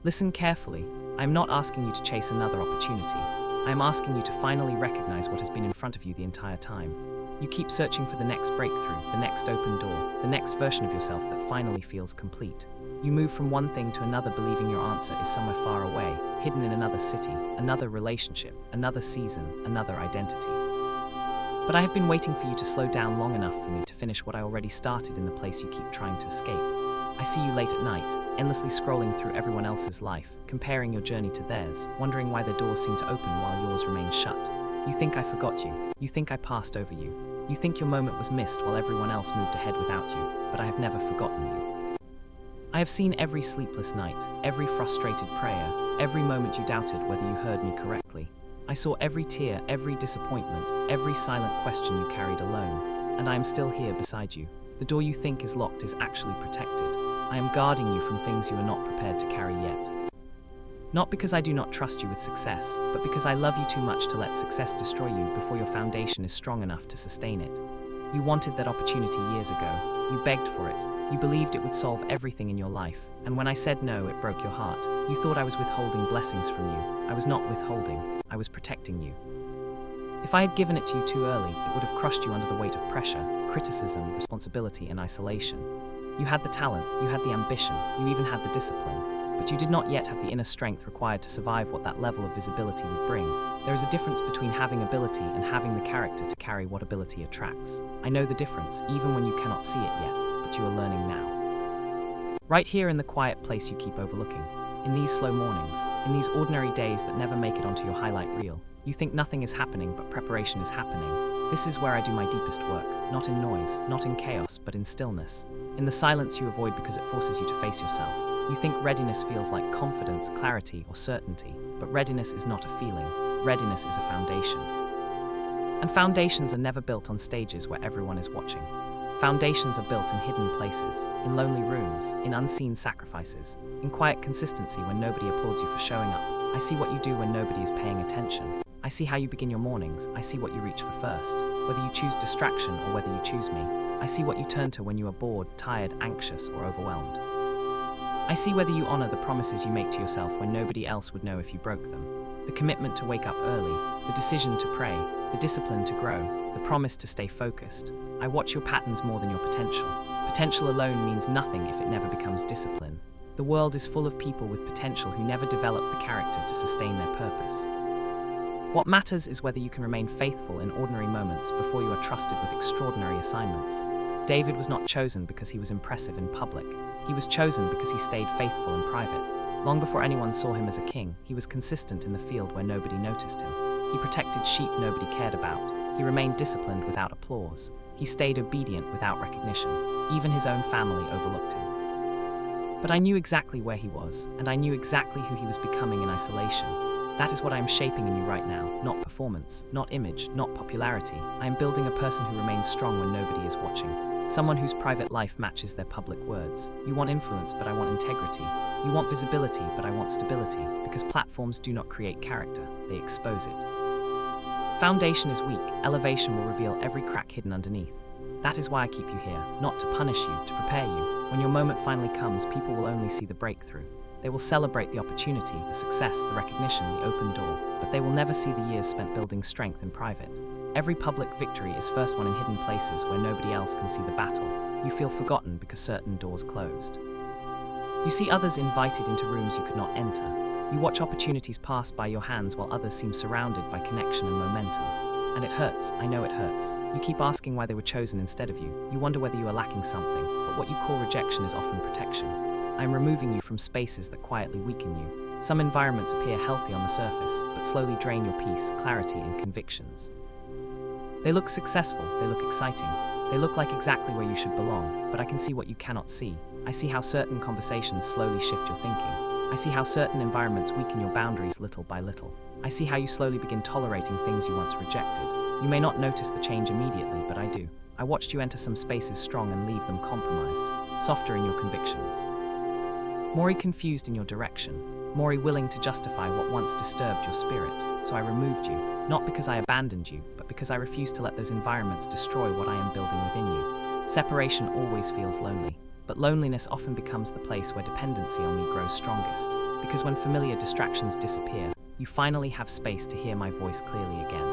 Listen carefully. I am not asking you to chase another opportunity. I am asking you to finally recognize what has been in front of you the entire time. You keep searching for the next breakthrough, the next open door, the next version of yourself that finally feels complete. You move from one thing to another believing your answer is somewhere far away, hidden in another city, another relationship, another season, another identity. But I have been waiting for you to slow down long enough for me to finish what I already started in the place you keep trying to escape. I see you late at night, endlessly scrolling through everyone else's life, comparing your journey to theirs, wondering why their doors seem to open while yours remain shut. You think I forgot you. You think I passed over you. You think your moment was missed while everyone else moved ahead without you, but I have never forgotten you. I have seen every sleepless night, every frustrated prayer, every moment you doubted whether you heard me correctly. I saw every tear, every disappointment, every silent question you carried alone, and I am still here beside you. The door you think is locked is actually protected. I am guarding you from things you are not prepared to carry yet. Not because I do not trust you with success, but because I love you too much to let success destroy you before your foundation is strong enough to sustain it. You wanted that opportunity years ago. You begged for it. You believed it would solve everything in your life. And when I said no, it broke your heart. You thought I was withholding blessings from you. I was not withholding. I was protecting you. If I had given it to you too early, it would have crushed you under the weight of pressure, criticism, responsibility, and isolation. You had the talent, you had the ambition, you even had the discipline. But you did not yet have the inner strength required to survive what that level of visibility would bring. There is a difference between having ability and having the character to carry what ability attracts. I know the difference, even when you cannot see it yet, but you are learning now. Right here in the quiet place you keep overlooking, in these slow mornings, in these ordinary days that never make it onto your highlight reel, you think nothing is happening, but preparation is happening. This is where I do my deepest work, not in noise, not in chaos, but in stillness. In the silence you avoid because it forces you to face yourself. You think readiness feels like confidence, clarity, or certainty, but readiness is not a feeling. Readiness is a foundation. And foundations are never built on stages where everyone is watching. Foundations are built in hidden places, in lonely rooms, in unseen sacrifices, in quiet consistency when nobody applauds you for showing up. I see what you do when nobody is paying attention. I see how you begin your mornings. I see what you reach for first, whether you choose distraction or whether you choose me. I see what you turn to when you are bored, tired, anxious, or overwhelmed. I see whether you honor the promises you make to yourself when nobody else would know if you broke them. The commitment to wake up early, the decision to pray, the discipline to grow, the promise to stay focused. I watch your patterns more than your potential. Potential alone means nothing if it never becomes discipline. The world is full of people with potential who never develop the character to sustain their purpose. What matters is whether you can remain faithful in ordinary moments before you are trusted with extraordinary assignments. David was not chosen because he was impressive in public. He was chosen because he stayed faithful in private. Long before anyone saw him as a king, he was consistent in the field where nobody noticed him. He protected sheep nobody cared about. He remained disciplined without applause. He stayed obedient without recognition. Even his own family overlooked him. But I knew exactly where he was, and I knew exactly who he was becoming in isolation. That is what I am shaping in you right now, not performance, not image, not popularity. I am building a person who remains strong when nobody is watching. Someone whose private life matches their public words. You want influence, but I want integrity. You want visibility, but I want stability, because platforms do not create character, they expose it. Foundation is weak, elevation will reveal every crack hidden underneath. That is why I keep you here, not to punish you, to prepare you. When your moment finally comes, people will only see the breakthrough. They will celebrate the opportunity, the success, the recognition, the open door, but they will never see the years spent building strength in private. Every public victory is first won in hidden places where nobody else can see the battle. You feel forgotten because certain doors closed. You see others invited into rooms you could not enter. You watch opportunities pass by your hands while others seem surrounded by connection and momentum. And it hurts, I know it hurts. You keep asking why they were chosen instead of you. You wonder whether you are lacking something, but what you call rejection is often protection. I am removing you from spaces that quietly weaken you. Some environments appear healthy on the surface, but slowly drain your peace, clarity, and convictions. They look successful, they look exciting, they look like exactly where you should belong, but I can see what you cannot see. I see how certain conversations slowly shift your thinking. I see how certain environments weaken your boundaries little by little. I see how you slowly begin tolerating things you once rejected. You may not notice the change immediately, but I do. I watched you enter some spaces strong and leave them compromised, softer in your convictions. More confused in your direction, more willing to justify what once disturbed your spirit, so I removed you, not because I abandoned you, but because I refused to let those environments destroy what I am building within you. Separation always feels lonely, but loneliness often becomes the place where dependency on me grows strongest. because when familiar distractions disappear, you finally have space to hear my voice clearly again.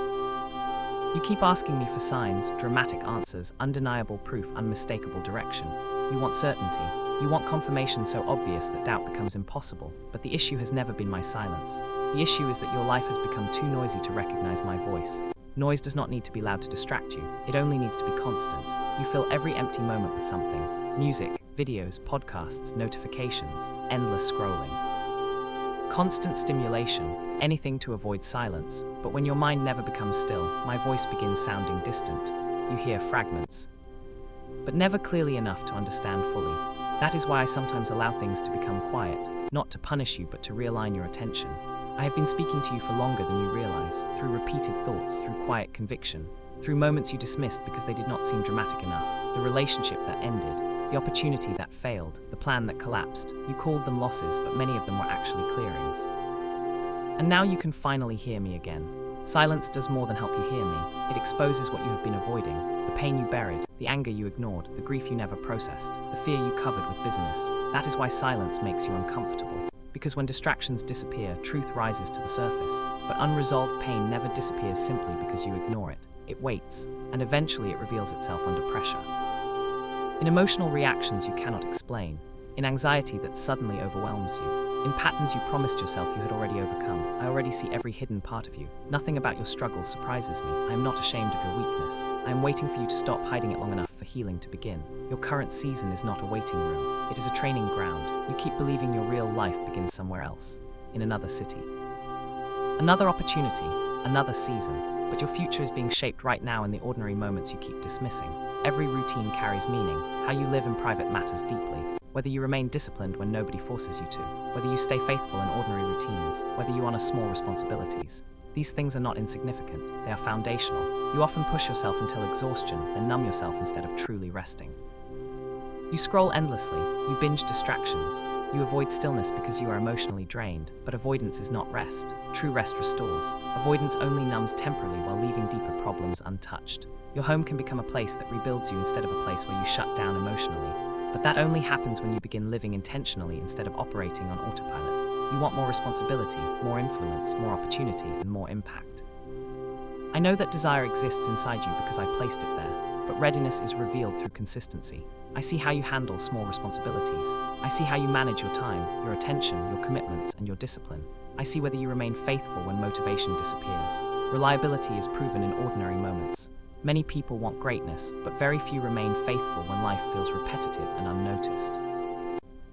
You keep asking me for signs, dramatic answers, undeniable proof, unmistakable direction. You want certainty. You want confirmation so obvious that doubt becomes impossible. But the issue has never been my silence. The issue is that your life has become too noisy to recognize my voice. Noise does not need to be loud to distract you. It only needs to be constant. You fill every empty moment with something. Music, videos, podcasts, notifications, endless scrolling. Constant stimulation, anything to avoid silence. But when your mind never becomes still, my voice begins sounding distant. You hear fragments, but never clearly enough to understand fully. That is why I sometimes allow things to become quiet, not to punish you, but to realign your attention. I have been speaking to you for longer than you realize, through repeated thoughts, through quiet conviction, through moments you dismissed because they did not seem dramatic enough, the relationship that ended, the opportunity that failed, the plan that collapsed. You called them losses, but many of them were actually clearings. And now you can finally hear me again. Silence does more than help you hear me. It exposes what you have been avoiding, the pain you buried, the anger you ignored, the grief you never processed, the fear you covered with busyness. That is why silence makes you uncomfortable. Because when distractions disappear, truth rises to the surface. But unresolved pain never disappears simply because you ignore it. It waits, and eventually it reveals itself under pressure. In emotional reactions you cannot explain, in anxiety that suddenly overwhelms you, in patterns you promised yourself you had already overcome. I already see every hidden part of you. Nothing about your struggles surprises me. I am not ashamed of your weakness. I am waiting for you to stop hiding it long enough for healing to begin. Your current season is not a waiting room. It is a training ground. You keep believing your real life begins somewhere else, in another city. Another opportunity, another season. But your future is being shaped right now in the ordinary moments you keep dismissing. Every routine carries meaning. How you live in private matters deeply. Whether you remain disciplined when nobody forces you to. Whether you stay faithful in ordinary routines. Whether you honor small responsibilities. These things are not insignificant. They are foundational. You often push yourself until exhaustion, then numb yourself instead of truly resting. You scroll endlessly. You binge distractions. You avoid stillness because you are emotionally drained, but avoidance is not rest. True rest restores. Avoidance only numbs temporarily while leaving deeper problems untouched. Your home can become a place that rebuilds you instead of a place where you shut down emotionally. But that only happens when you begin living intentionally instead of operating on autopilot. You want more responsibility, more influence, more opportunity, and more impact. I know that desire exists inside you because I placed it there, but readiness is revealed through consistency. I see how you handle small responsibilities. I see how you manage your time, your attention, your commitments, and your discipline. I see whether you remain faithful when motivation disappears. Reliability is proven in ordinary moments. Many people want greatness, but very few remain faithful when life feels repetitive and unnoticed.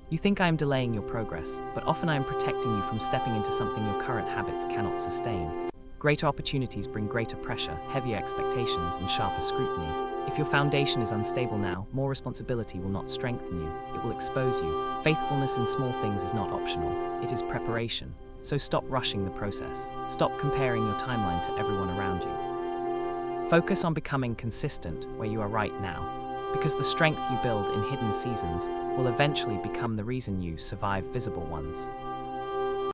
You think I am delaying your progress, but often I am protecting you from stepping into something your current habits cannot sustain. Greater opportunities bring greater pressure, heavier expectations, and sharper scrutiny. If your foundation is unstable now, more responsibility will not strengthen you, it will expose you. Faithfulness in small things is not optional, it is preparation. So stop rushing the process. Stop comparing your timeline to everyone around you. Focus on becoming consistent where you are right now, because the strength you build in hidden seasons will eventually become the reason you survive visible ones.